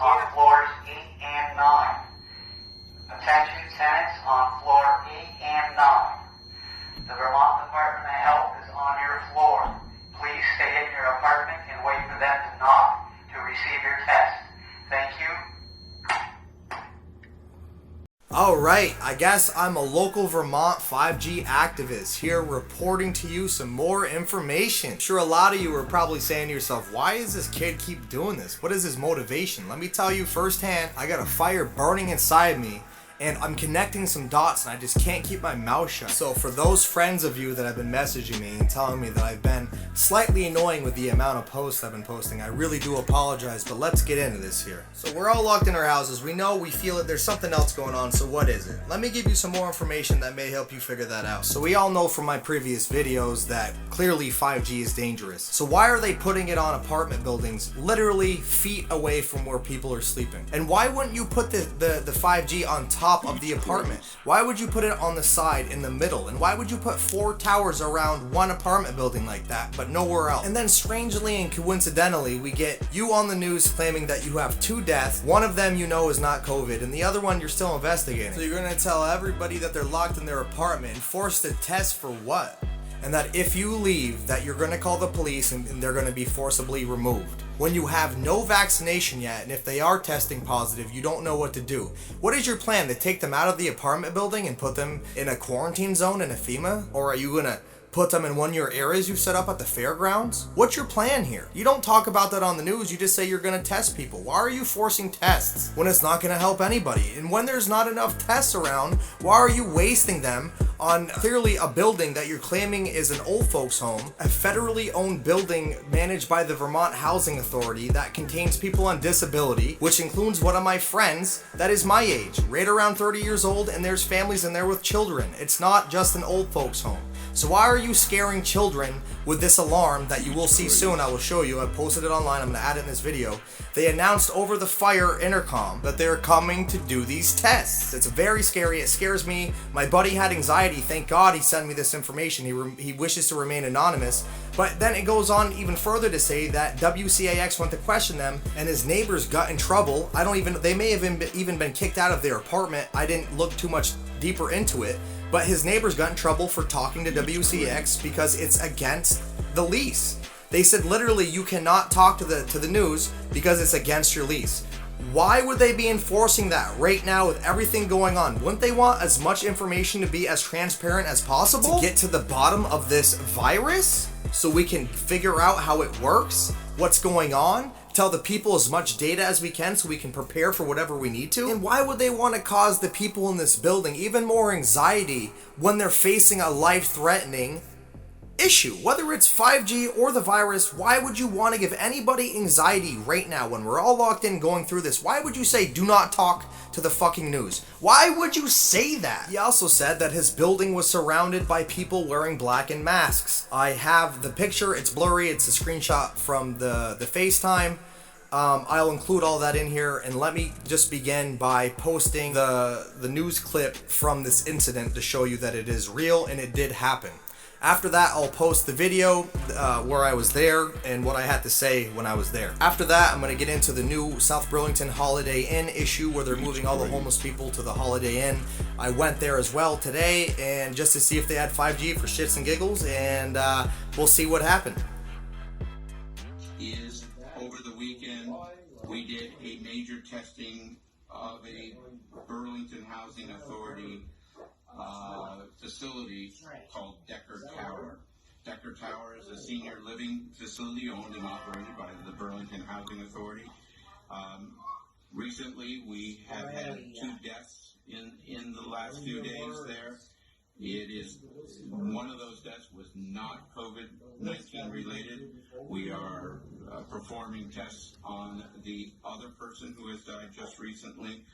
on floors 8 and 9. Attention tenants on floor 8 and 9. The Vermont Department of Health is on your floor. Please stay in your apartment and wait for them to knock to receive your test. Thank you. Alright, I guess I'm a local Vermont 5G activist here reporting to you some more information. I'm sure a lot of you are probably saying to yourself, why does this kid keep doing this? What is his motivation? Let me tell you firsthand, I got a fire burning inside me and I'm connecting some dots and I just can't keep my mouth shut. So for those friends of you that have been messaging me and telling me that I've been slightly annoying with the amount of posts I've been posting, I really do apologize, but let's get into this here. So we're all locked in our houses. We know, we feel it, there's something else going on, so what is it? Let me give you some more information that may help you figure that out. So we all know from my previous videos that clearly 5G is dangerous. So why are they putting it on apartment buildings literally feet away from where people are sleeping? And why wouldn't you put the 5G on top of the apartment? Why would you put it on the side in the middle? And why would you put 4 towers around one apartment building like that but nowhere else? And then strangely and coincidentally, we get you on the news claiming that you have 2 deaths. One of them you know is not COVID and the other one you're still investigating. So you're gonna tell everybody that they're locked in their apartment and forced to test for what? And that if you leave, that you're gonna call the police and they're gonna be forcibly removed. When you have no vaccination yet, and if they are testing positive, you don't know what to do. What is your plan? To take them out of the apartment building and put them in a quarantine zone in a FEMA? Or are you gonna put them in one of your areas you set up at the fairgrounds? What's your plan here? You don't talk about that on the news, you just say you're gonna test people. Why are you forcing tests when it's not gonna help anybody? And when there's not enough tests around, why are you wasting them on clearly a building that you're claiming is an old folks home, a federally owned building managed by the Vermont Housing Authority that contains people on disability, which includes one of my friends that is my age, right around 30 years old, and there's families in there with children. It's not just an old folks home. So why are you scaring children with this alarm that you will see soon? I will show you. I posted it online. I'm going to add it in this video. They announced over the fire intercom that they're coming to do these tests. It's very scary. It scares me. My buddy had anxiety. Thank God he sent me this information. He wishes to remain anonymous. But then it goes on even further to say that WCAX went to question them and his neighbors got in trouble. They may have even been kicked out of their apartment. I didn't look too much deeper into it. But his neighbors got in trouble for talking to WCX because it's against the lease. They said literally you cannot talk to the news because it's against your lease. Why would they be enforcing that right now with everything going on? Wouldn't they want as much information to be as transparent as possible? To get to the bottom of this virus so we can figure out how it works, what's going on? Tell the people as much data as we can so we can prepare for whatever we need to? And why would they want to cause the people in this building even more anxiety when they're facing a life-threatening issue? Whether it's 5G or the virus, why would you want to give anybody anxiety right now when we're all locked in going through this? Why would you say do not talk to the fucking news? Why would you say that? He also said that his building was surrounded by people wearing black and masks. I have the picture, it's blurry, it's a screenshot from the FaceTime. I'll include all that in here, and let me just begin by posting the news clip from this incident to show you that it is real and it did happen. After that, I'll post the video where I was there and what I had to say when I was there. After that, I'm going to get into the new South Burlington Holiday Inn issue where they're moving all the homeless people to the Holiday Inn. I went there as well today and just to see if they had 5G for shits and giggles, and we'll see what happened. Over the weekend, we did a major testing of a Burlington Housing Authority facility called Decker Tower. Decker Tower is a senior living facility owned and operated by the Burlington Housing Authority. Recently, we have had 2 deaths in the last few days there. It is one of those deaths was not COVID-19 related. We are performing tests on the other person who has died just recently.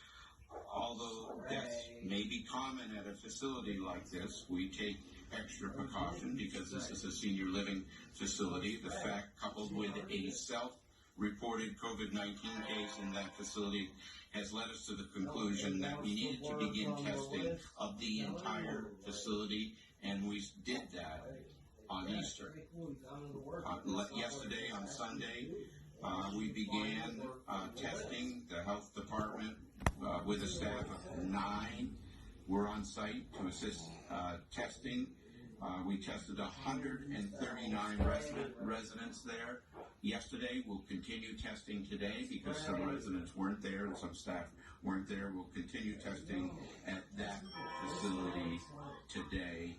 Although deaths may be common at a facility like this, we take extra precaution because this is a senior living facility. The fact, coupled with a self-reported COVID-19 case in that facility, has led us to the conclusion that we needed to begin testing of the entire facility, and we did that on Easter. Yesterday, on Sunday, we began testing the health department with a staff of 9 were on site to assist testing. We tested 139 residents there yesterday. We'll continue testing today because some residents weren't there and some staff weren't there. We'll continue testing at that facility today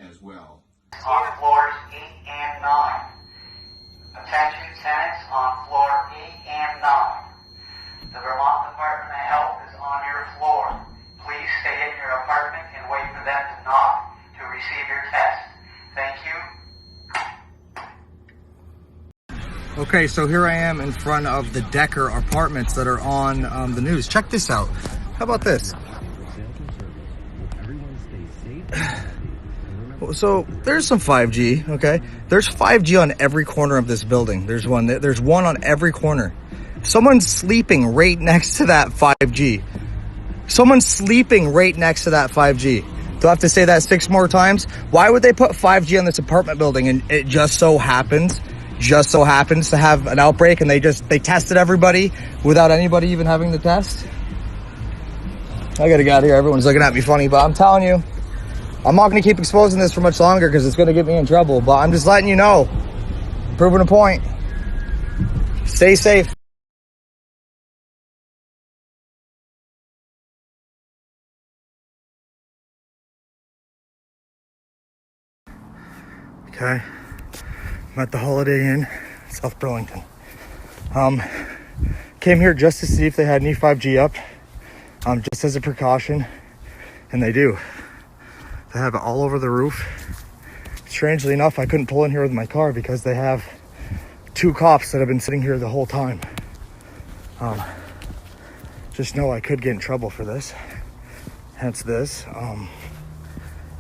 as well. On floors 8 and 9. Attention tenants on floor 8 and 9. The Vermont Department of Health is on your floor. Please stay in your apartment and wait for them to knock to receive your test. Thank you. Okay, so here I am in front of the Decker apartments that are on the news. Check this out. How about this? So there's some 5G, okay? There's 5G on every corner of this building. There's one on every corner. Someone's sleeping right next to that 5G. Someone's sleeping right next to that 5G. Do I have to say that 6 more times? Why would they put 5G on this apartment building and it just so happens to have an outbreak and they tested everybody without anybody even having the test? I gotta get out of here. Everyone's looking at me funny, but I'm telling you, I'm not gonna keep exposing this for much longer because it's gonna get me in trouble, but I'm just letting you know, proving a point. Stay safe. Okay, I'm at the Holiday Inn, South Burlington. Came here just to see if they had any 5G up, just as a precaution, and they do. They have it all over the roof. Strangely enough, I couldn't pull in here with my car because they have 2 cops that have been sitting here the whole time. Just know I could get in trouble for this, hence this.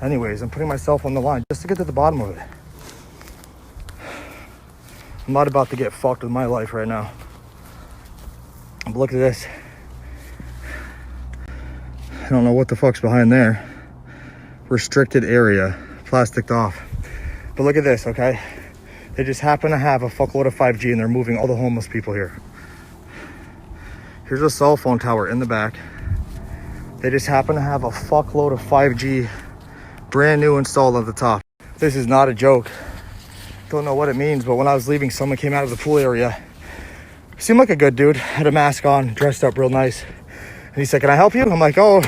Anyways, I'm putting myself on the line just to get to the bottom of it. I'm not about to get fucked with my life right now. But look at this. I don't know what the fuck's behind there. Restricted area, plasticed off. But look at this, okay? They just happen to have a fuckload of 5G and they're moving all the homeless people here. Here's a cell phone tower in the back. They just happen to have a fuckload of 5G brand new installed at the top. This is not a joke. Don't know what it means, but when I was leaving, someone came out of the pool area. Seemed like a good dude, had a mask on, dressed up real nice. And he said, "Can I help you?" I'm like, "Oh,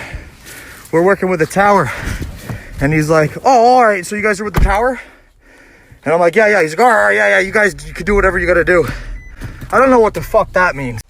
we're working with the tower." And he's like, "Oh, all right, so you guys are with the tower?" And I'm like, yeah. He's like, "All right, yeah, you guys, you can do whatever you gotta do." I don't know what the fuck that means.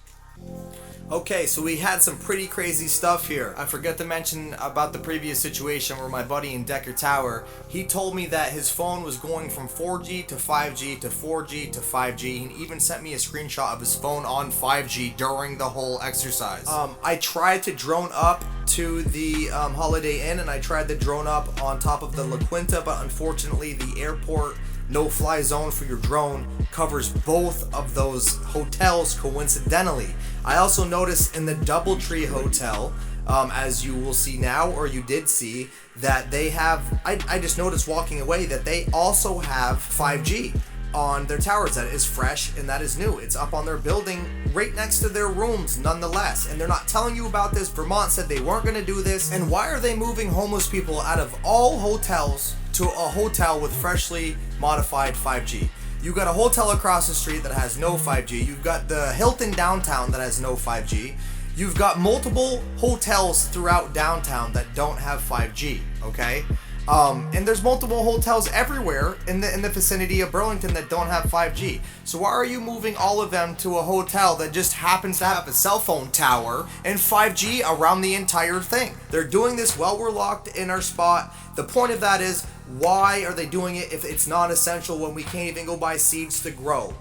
Okay, so we had some pretty crazy stuff here. I forgot to mention about the previous situation where my buddy in Decker Tower, he told me that his phone was going from 4G to 5G to 4G to 5G. He even sent me a screenshot of his phone on 5G during the whole exercise. I tried to drone up to the Holiday Inn and I tried to drone up on top of the La Quinta, but unfortunately the airport no-fly zone for your drone covers both of those hotels coincidentally. I also noticed in the Doubletree Hotel, as you will see now, or you did see, that they have, I just noticed walking away that they also have 5G on their towers. That is fresh and that is new. It's up on their building right next to their rooms nonetheless. And they're not telling you about this. Vermont said they weren't going to do this. And why are they moving homeless people out of all hotels to a hotel with freshly modified 5G? You've got a hotel across the street that has no 5G. You've got the Hilton downtown that has no 5G. You've got multiple hotels throughout downtown that don't have 5G, okay? And there's multiple hotels everywhere in the vicinity of Burlington that don't have 5G. So why are you moving all of them to a hotel that just happens to have a cell phone tower and 5G around the entire thing? They're doing this while we're locked in our spot. The point of that is, why are they doing it if it's not essential when we can't even go buy seeds to grow?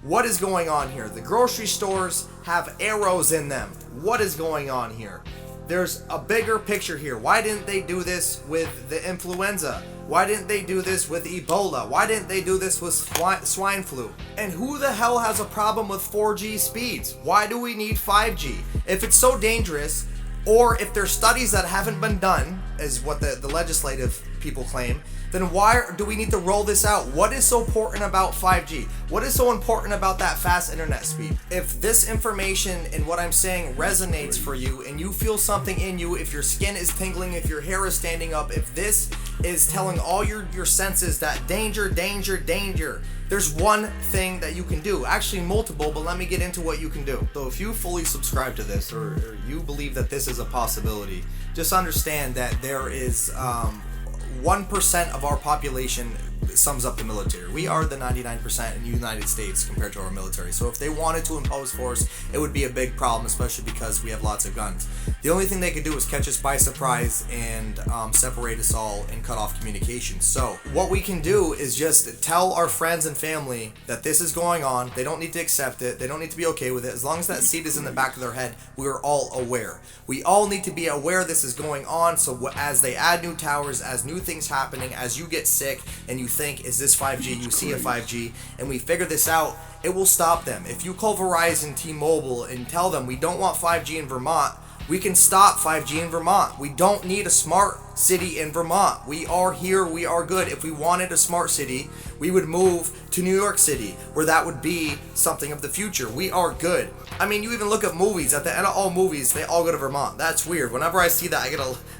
What is going on here? The grocery stores have arrows in them. What is going on here? There's a bigger picture here. Why didn't they do this with the influenza? Why didn't they do this with Ebola? Why didn't they do this with swine flu? And who the hell has a problem with 4G speeds? Why do we need 5G? If it's so dangerous, or if there's studies that haven't been done, is what the legislative people claim, then why do we need to roll this out? What is so important about 5G? What is so important about that fast internet speed? If this information and what I'm saying resonates for you and you feel something in you, if your skin is tingling, if your hair is standing up, if this is telling all your senses that danger, danger, danger, there's one thing that you can do. Actually multiple, but let me get into what you can do. So if you fully subscribe to this or you believe that this is a possibility, just understand that there is 1% of our population sums up the military. We are the 99% in the United States compared to our military. So if they wanted to impose force, it would be a big problem, especially because we have lots of guns. The only thing they could do is catch us by surprise and separate us all and cut off communication. So what we can do is just tell our friends and family that this is going on. They don't need to accept it. They don't need to be okay with it. As long as that seed is in the back of their head, we're all aware. We all need to be aware this is going on. So as they add new towers, as new things happening, as you get sick and you think, is this 5G? You see a 5G, and we figure this out, it will stop them. If you call Verizon, T-Mobile, and tell them we don't want 5G in Vermont, we can stop 5G in Vermont. We don't need a smart city in Vermont. We are here, we are good. If we wanted a smart city, we would move to New York City, where that would be something of the future. We are good. I mean, you even look at movies. At the end of all movies, they all go to Vermont. That's weird. Whenever I see that,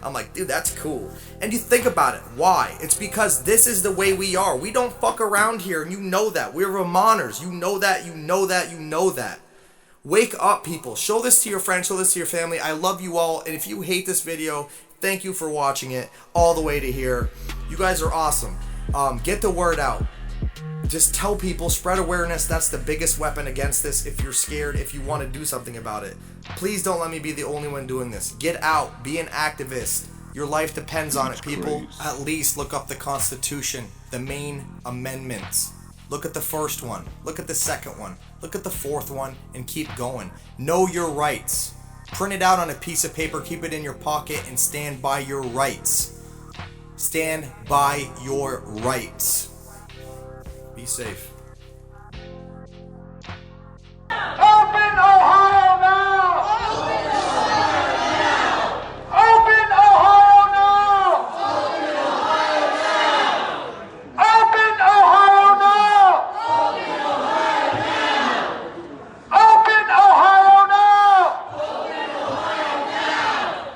I'm like, dude, that's cool. And you think about it. Why? It's because this is the way we are. We don't fuck around here, and you know that. We're Vermonters. You know that, you know that, you know that. Wake up, people. Show this to your friends. Show this to your family. I love you all. And if you hate this video, thank you for watching it all the way to here. You guys are awesome. Get the word out. Just tell people, spread awareness. That's the biggest weapon against this. If you're scared, if you want to do something about it, please don't let me be the only one doing this. Get out. Be an activist. Your life depends on it, people. At least look up the Constitution, the main amendments. Look at the first one. Look at the second one. Look at the fourth one and keep going. Know your rights. Print it out on a piece of paper, keep it in your pocket, and stand by your rights. Stand by your rights. Be safe.